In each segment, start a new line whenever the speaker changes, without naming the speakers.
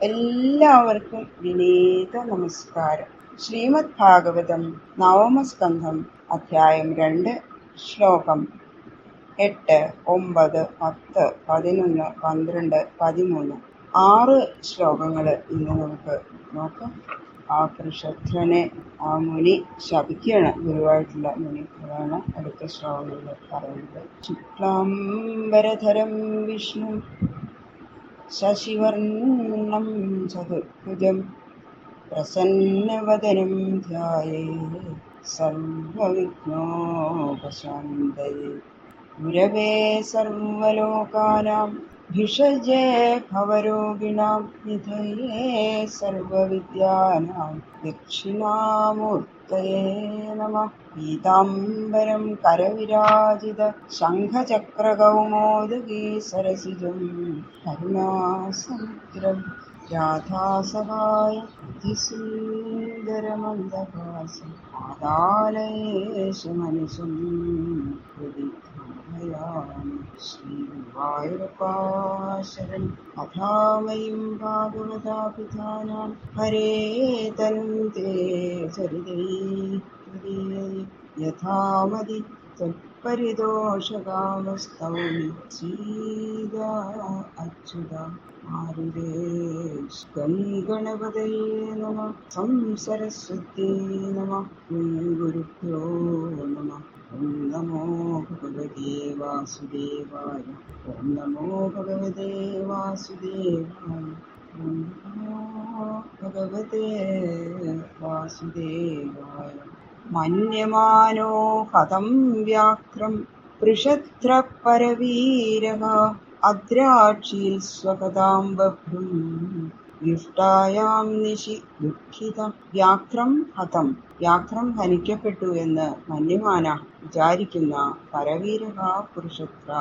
എല്ലാവർക്കും വിനീത നമസ്കാരം. ശ്രീമദ് ഭാഗവതം നവമസ്കന്ധം അധ്യായം 2 ശ്ലോകം 8, 9, 10, 11, 12, 13 6 ശ്ലോകങ്ങൾ ഇന്ന് നമുക്ക് നോക്കാം. ആ കൃഷധ്വനെ ആ മുനി ശപിക്കുകയാണ്, ഗുരുവായിട്ടുള്ള മുനി. അതാണ് അടുത്ത ശ്ലോകങ്ങളിൽ പറയുന്നത്. ശുക്ലാംബരധരം വിഷ്ണു ശശിവർണം ചതുർഭുജം പ്രസന്നവദനം ധ്യായേത് സർവവിഘ്നോപശാന്തയേ. ഗുരവേ സർവലോകാനാം ഭിഷജേ ഭവരോഗിണാം നിധയേ സർവവിദ്യാനാം ദക്ഷിണാമൂർത്തയേ നമഃ. പീതാംബരം കരവിരാജിത ശംഖചക്രകൗമോദഗീ സരസിജം കരുണാസമുദ്രം രാധാസഹായ അതിസുന്ദരമന്ദഹാസം ആദാലയേശമനിശം ഹൃദി ധാരയാമി. ശ്രീഗുരുവായൂരപ്പാശരണം കഥാമയും ഭാഗവതാപിതാനാം ഹരേ തനുതേ ചരിതൈ യഥാമതി പരിതോഷകാമസ്തൗമി സീത അച്യുത ആരുരേഷ്കം ഗണപതയേ നമഃ. സംസരസ്വത്യേ നമഃ. ഗുരുഭ്യോ നമഃ. ഓം നമോ ഭഗവതേ വാസുദേവായ. ഓം നമോ ഭഗവതേ വാസുദേവായ. ഓം നമോ ഭഗവതേ വാസുദേവായ. മന്യമാനോ ഹതം വ്യാഘ്രം പൃഷത്രപരവീരഃ അദ്രാക്ഷീൽ സ്വകഥാം ബഭ്രും വിഷ്ടായാം നിശി ദുഃഖിത. വ്യാഘ്രം ഹതം, വ്യാഘ്രം ഹനിക്കപ്പെട്ടു എന്ന് മന്യമാന വിചാരിക്കുന്ന പരവീരഃ പുരുഷത്ര,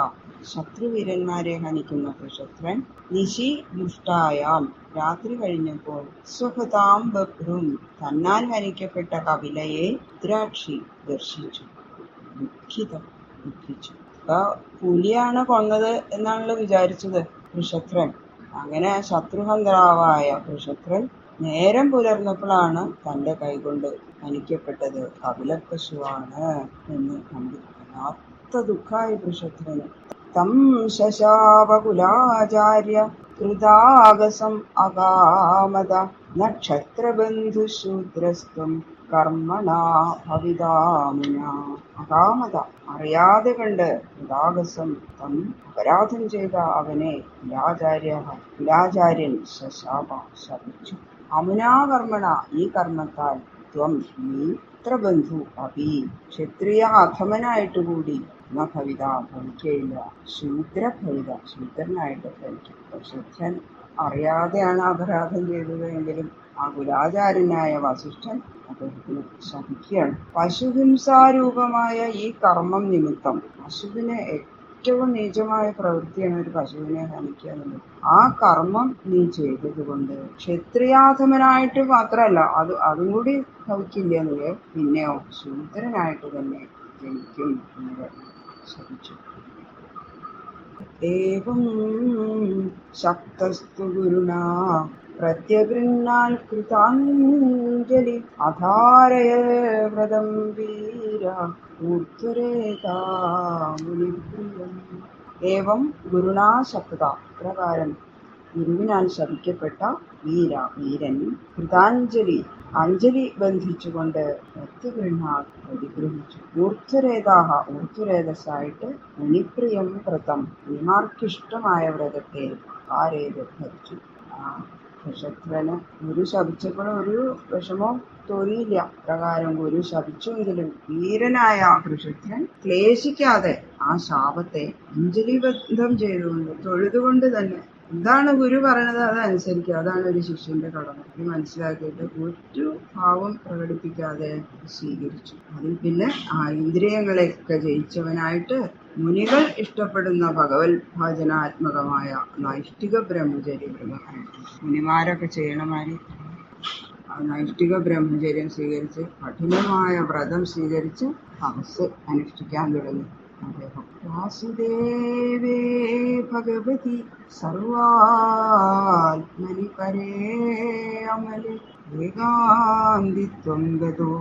ശത്രുവീരന്മാരെ ഹനിക്കുന്ന പുരുഷത്രൻ നിശി ദുഷ്ടായാം, രാത്രി കഴിഞ്ഞപ്പോൾ സ്വഹതാം ബഭ്രും, തന്നാൽ ഹനിക്കപ്പെട്ട കപിലയെ ദ്രാക്ഷി ദർശിച്ചു. ദുഃഖിതം, ദുഃഖിച്ചു. പുലിയാണ് കൊന്നത് എന്നാണല്ലോ വിചാരിച്ചത് വൃഷത്രൻ. അങ്ങനെ ശത്രുഹന്ത്രാവായ വൃഷത്രൻ നേരം പുലർന്നപ്പോഴാണ് തൻ്റെ കൈകൊണ്ട് ഹനിക്കപ്പെട്ടത് കപിലപശുവാണ് എന്ന് കണ്ടു. വല്ലാത്ത ദുഃഖായി വൃഷത്രന്. തം ശശാപകുലാചാര്യ കൃതാഗസം അകാമത നക്ഷത്രബന്ധുശൂദ്രസ്ത്വം കർമ്മണാ ഭവിതാമുന. അകാമത, അറിയാതെ കണ്ട്, കൃതാഗസം തം, അപരാധം ചെയ്ത അവനെ കുലാചാര്യൻ ശശാപ, ശപിച്ചു. അമുനാ കർമ്മണ, ഈ കർമ്മത്താൽ, ത്വം, നീ, ക്ഷത്രബന്ധു അപി, ക്ഷത്രിയ അധമനായിട്ടുകൂടി ന ഭവിത, ഭവിക്കയില്ല, ശൂദ്രഭവിത, ശൂദ്രനായിട്ട് ഭവിക്കും. വസിഷ്ഠൻ അറിയാതെയാണ് അപരാധം ചെയ്തത് എങ്കിലും ആ കുലാചാര്യനായ വസിഷ്ഠൻ അദ്ദേഹത്തിന് ശപിക്കുകയാണ്. പശുഹിംസാരൂപമായ ഈ കർമ്മം നിമിത്തം, പശുവിന് ഏറ്റവും നീചമായ പ്രവൃത്തിയാണ് ഒരു പശുവിനെ ഹനിക്കുക എന്നുള്ളത്. ആ കർമ്മം നീ ചെയ്തതുകൊണ്ട് ക്ഷത്രിയാധമനായിട്ട് മാത്രമല്ല, അതും കൂടി ഭവിക്കില്ല എന്നത്, പിന്നെയോ ശൂദ്രനായിട്ട് തന്നെ ജനിക്കും എന്ന് ശപിച്ചു. ഏവം ശക്തസ്തു ഗുരുണാ പ്രത്യഗൃഹാൽ കൃതാഞ്ജലി അധാരയ വ്രതം വീര ഊർധ്വരേതാമുനിപ്രിയം. ഏവം ഗുരുണാ ശക്ത, പ്രകാരം ഗുരുവിനാൽ ശപിക്കപ്പെട്ട വീരൻ കൃതാഞ്ജലി, അഞ്ജലി ബന്ധിച്ചുകൊണ്ട് പ്രത്യഗൃഹാൽ പ്രതിഗ്രഹിച്ചു. ഊർധ്വരേതാഹ, ഊർധ്വരേതസ്സായിട്ട് മുനിപ്രിയം വ്രതം, മുനിമാർക്കിഷ്ടമായ വ്രതത്തെ ആരേത് ധരിച്ചു. നക്ഷത്രന് ഗുരു ശപിച്ചപ്പോൾ ഒരു വിഷമവും തോന്നിയില്ല. പ്രകാരം ഗുരു ശപിച്ചുവെങ്കിലും വീരനായ നക്ഷത്രൻ ക്ലേശിക്കാതെ ആ ശാപത്തെ അഞ്ജലിബദ്ധം ചെയ്തുകൊണ്ട്, തൊഴുതുകൊണ്ട് തന്നെ, എന്താണ് ഗുരു പറയണത് അതനുസരിക്കുക, അതാണ് ഒരു ശിഷ്യന്റെ കടമ. ഇത് മനസ്സിലാക്കിയിട്ട് ഒരു ഭാവം പ്രകടിപ്പിക്കാതെ സ്വീകരിച്ചു. അതിൽ പിന്നെ ആ ഇന്ദ്രിയങ്ങളെയൊക്കെ ജയിച്ചവനായിട്ട് മുനികൾ ഇഷ്ടപ്പെടുന്ന ഭഗവത് ഭജനാത്മകമായ നൈഷ്ഠിക ബ്രഹ്മചര്യം, മുനിമാരൊക്കെ ചെയ്യണമാതിരി നൈഷ്ഠിക ബ്രഹ്മചര്യം സ്വീകരിച്ച്, കഠിനമായ വ്രതം സ്വീകരിച്ച് തപസ് അനുഷ്ഠിക്കാൻ തുടങ്ങി. അദ്ദേഹം. വാസുദേവേ ഭഗവതി സർവാത്മനി പരേ അമലെ ഏകാന്തിത്വം ഗതോ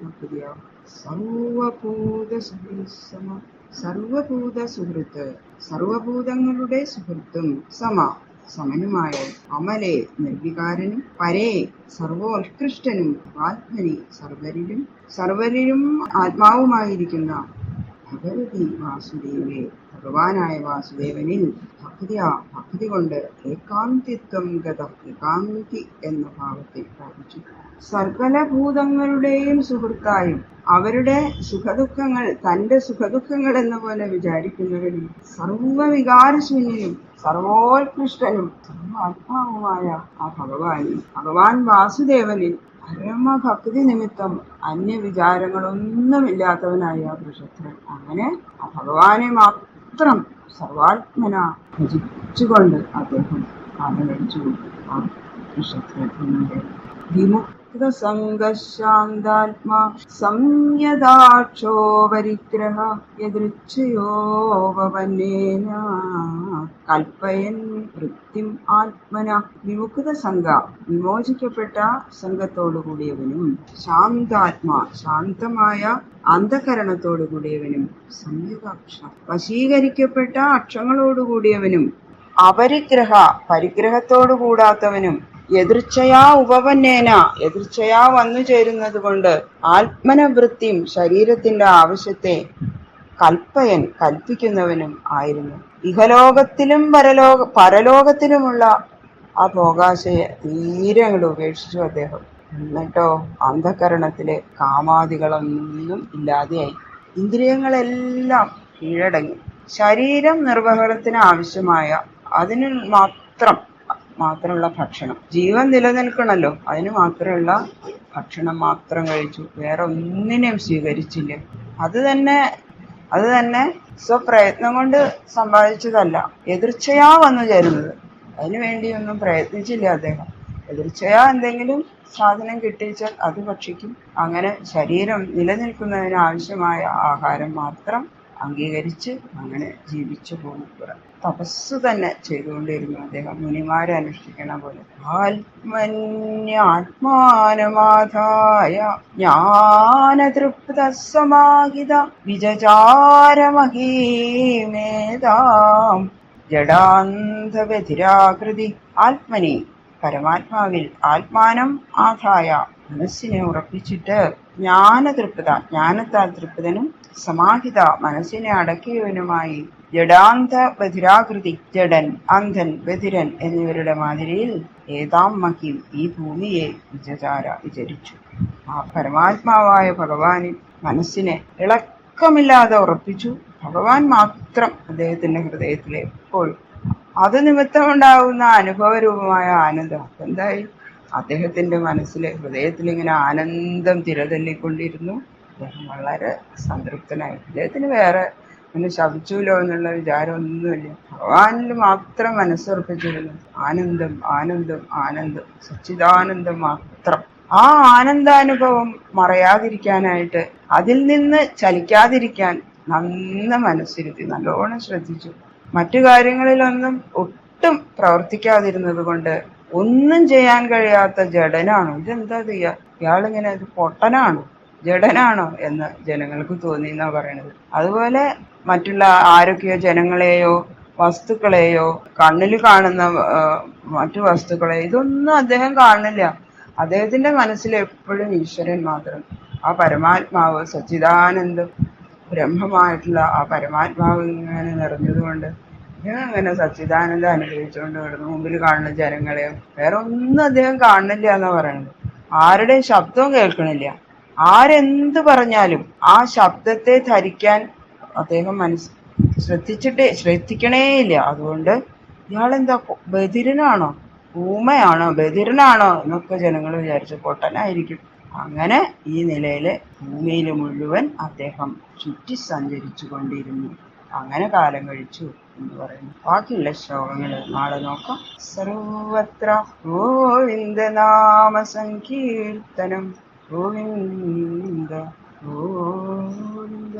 ഭക്തിയാ സർവഭൂത സുഹൃത്സമ. സർവഭൂത സുഹൃത്ത്, സർവഭൂതങ്ങളുടെ സുഹൃത്തും, സമനുമായ, അമലെ നിർവികാരനും, പരേ സർവോത്കൃഷ്ടനും, ആത്മനി സർവരിലും ആത്മാവുമായിരിക്കുന്ന ഭഗവതി വാസുദേവേ ഭഗവാനായ വാസുദേവനിൽ ഭക്തി കൊണ്ട് ഏകാന്തിത്വം ഗത, ഏകാന്തി എന്ന ഭാവത്തെ പ്രാപിച്ചു. സകലഭൂതങ്ങളുടെയും സുഹൃത്തായും അവരുടെ സുഖദുഃഖങ്ങൾ തന്റെ സുഖദുഃഖങ്ങൾ എന്ന പോലെ വിചാരിക്കുന്നവനും, സർവവികാരശൂന്യനും സർവോത്കൃഷ്ടനും സർവാത്മാവുമായ ആ ഭഗവാൻ വാസുദേവനിൽ പരമഭക്തി നിമിത്തം അന്യവിചാരങ്ങളൊന്നുമില്ലാത്തവനായ ആ പുരുഷോത്തരൻ. അങ്ങനെ ആ ഭഗവാനെ മാത്രം സർവാത്മന ഭജിച്ചുകൊണ്ട് അദ്ദേഹം കാലമഴിച്ചു. ആ പുരുഷോത്തരൻ വിമുക്തസംഗശാന്താത്മാ സംയദാക്ഷോ പരിഗ്രഹ യദൃച്ഛയോപവന്നേന കൽപ്പയൻ വൃത്തിം ആത്മന. വിമുക്തസംഗ, വിമോചിക്കപ്പെട്ട സംഘത്തോടുകൂടിയവനും, ശാന്താത്മാ, ശാന്തമായ അന്ധകരണത്തോടുകൂടിയവനും, സംയദാക്ഷ, വശീകരിക്കപ്പെട്ട അക്ഷങ്ങളോടുകൂടിയവനും, അപരിഗ്രഹ, പരിഗ്രഹത്തോടു കൂടാത്തവനും, എതിർച്ചയാ ഉപപന്നേന, എതിർച്ചയാ വന്നു ചേരുന്നത് കൊണ്ട്, ആത്മനവൃത്തിയും, ശരീരത്തിന്റെ ആവശ്യത്തെ കൽപ്പിക്കുന്നവനും ആയിരുന്നു. ഇഹലോകത്തിലും പരലോകത്തിലുമുള്ള ആ ഭോഗാശയെ തീരെ അങ്ങോട്ട് ഉപേക്ഷിച്ചു അദ്ദേഹം. എന്നിട്ടോ അന്ധകരണത്തിലെ കാമാദികളൊന്നും ഇല്ലാതെയായി. ഇന്ദ്രിയങ്ങളെല്ലാം കീഴടങ്ങി. ശരീരം നിർവഹണത്തിന് ആവശ്യമായ അതിന് മാത്രമുള്ള ഭക്ഷണം, ജീവൻ നിലനിൽക്കണമല്ലോ, അതിന് മാത്രമുള്ള ഭക്ഷണം മാത്രം കഴിച്ചു. വേറെ ഒന്നിനെയും സ്വീകരിച്ചില്ല. അത് തന്നെ സ്വപ്രയത്നം കൊണ്ട് സമ്പാദിച്ചതല്ല, എതിർച്ചയാ വന്നു ചേരുന്നത്. അതിനു വേണ്ടിയൊന്നും പ്രയത്നിച്ചില്ല അദ്ദേഹം. എതിർച്ചയാ എന്തെങ്കിലും സാധനം കിട്ടിച്ചാൽ അത് ഭക്ഷിക്കും. അങ്ങനെ ശരീരം നിലനിൽക്കുന്നതിന് ആവശ്യമായ ആഹാരം മാത്രം അംഗീകരിച്ച് അങ്ങനെ ജീവിച്ചു പോകും. തപസ് തന്നെ ചെയ്തുകൊണ്ടിരുന്നു അദ്ദേഹം, മുനിമാരെ അനുഷ്ഠിക്കണ പോലെ. ആത്മന്യാത്മാനമാധായ ജ്ഞാനതൃപ്ത സമാഹിത വിചാരമഹീമേതാം ജഡാന്ധവ്യതിരാകൃതി. ആത്മനി, പരമാത്മാവിൽ, ആത്മാനം ആധായ, മനസ്സിനെ ഉറപ്പിച്ചിട്ട്, ജ്ഞാനതൃപ്ത, ജ്ഞാനത്താൽ തൃപ്തനും, സമാഹിത, മനസ്സിനെ അടക്കിയവനുമായി, ജഡാന്ധ ബധിരാകൃതി, ജഡൻ, അന്ധൻ, ബധിരൻ എന്നിവരുടെ മാതിരിയിൽ, ഏതാം മഹിം, ഈ ഭൂമിയെ വിചരിച്ചു. ആ പരമാത്മാവായ ഭഗവാനിൽ മനസ്സിനെ ഇളക്കമില്ലാതെ ഉറപ്പിച്ചു. ഭഗവാൻ മാത്രം അദ്ദേഹത്തിന്റെ ഹൃദയത്തിലെ എപ്പോഴും. അത് നിമിത്തമുണ്ടാകുന്ന അനുഭവരൂപമായ ആനന്ദം എന്തായി? അദ്ദേഹത്തിന്റെ മനസ്സിലെ ഹൃദയത്തിലിങ്ങനെ ആനന്ദം തിരതല്ലിക്കൊണ്ടിരുന്നു. അദ്ദേഹം വളരെ സംതൃപ്തനായി. അദ്ദേഹത്തിന് വേറെ പിന്നെ ശപിച്ചൂലോ എന്നുള്ള വിചാരമൊന്നുമില്ല. ഭഗവാനിൽ മാത്രം മനസ്സുറപ്പിച്ചിരുന്നു. ആനന്ദം ആനന്ദം ആനന്ദം, സച്ചിദാനന്ദം മാത്രം. ആ ആനന്ദാനുഭവം മറയാതിരിക്കാനായിട്ട്, അതിൽ നിന്ന് ചലിക്കാതിരിക്കാൻ മനസ്സിരുത്തി നല്ലോണം ശ്രദ്ധിച്ചു. മറ്റു കാര്യങ്ങളിലൊന്നും ഒട്ടും പ്രവർത്തിക്കാതിരുന്നത് കൊണ്ട് ഒന്നും ചെയ്യാൻ കഴിയാത്ത ജഡനാണോ, ഇതെന്താ ചെയ്യുക, ഇയാളിങ്ങനെ പൊട്ടനാണോ, ജഡനാണോ എന്ന് ജനങ്ങൾക്ക് തോന്നി എന്നാ പറയണത്. അതുപോലെ മറ്റുള്ള ആരൊക്കെയോ ജനങ്ങളെയോ വസ്തുക്കളെയോ, കണ്ണിൽ കാണുന്ന മറ്റു വസ്തുക്കളെ, ഇതൊന്നും അദ്ദേഹം കാണുന്നില്ല. അദ്ദേഹത്തിന്റെ മനസ്സിൽ എപ്പോഴും ഈശ്വരൻ മാത്രം. ആ പരമാത്മാവ്, സച്ചിദാനന്ദം ബ്രഹ്മമായിട്ടുള്ള ആ പരമാത്മാവ് ഇങ്ങനെ നിറഞ്ഞതുകൊണ്ട് അങ്ങനെ സച്ചിദാനന്ദം അനുഭവിച്ചുകൊണ്ട് കിടന്നു. മുമ്പിൽ കാണുന്ന ജനങ്ങളെയോ വേറെ ഒന്നും അദ്ദേഹം കാണുന്നില്ല എന്നാ പറയണത്. ആരുടെയും ശബ്ദവും കേൾക്കണില്ല. ആരെന്ത് പറഞ്ഞാലും ആ ശബ്ദത്തെ ധരിക്കാൻ അദ്ദേഹം ശ്രദ്ധിക്കണേയില്ല. അതുകൊണ്ട് ഇയാളെന്താ ബധിരനാണോ, ഊമയാണോ, ബധിരനാണോ എന്നൊക്കെ ജനങ്ങൾ വിചാരിച്ചു. പൊട്ടനായിരിക്കും. അങ്ങനെ ഈ നിലയില് ഭൂമിയിൽ മുഴുവൻ അദ്ദേഹം ചുറ്റി സഞ്ചരിച്ചു കൊണ്ടിരുന്നു. അങ്ങനെ കാലം കഴിച്ചു എന്ന് പറയുന്നു. ബാക്കിയുള്ള ശ്ലോകങ്ങൾ നാളെ നോക്കാം. സർവത്ര ഗോവിന്ദനാമ സങ്കീർത്തനം. ഗോവിന്ദ ഗോവിന്ദ.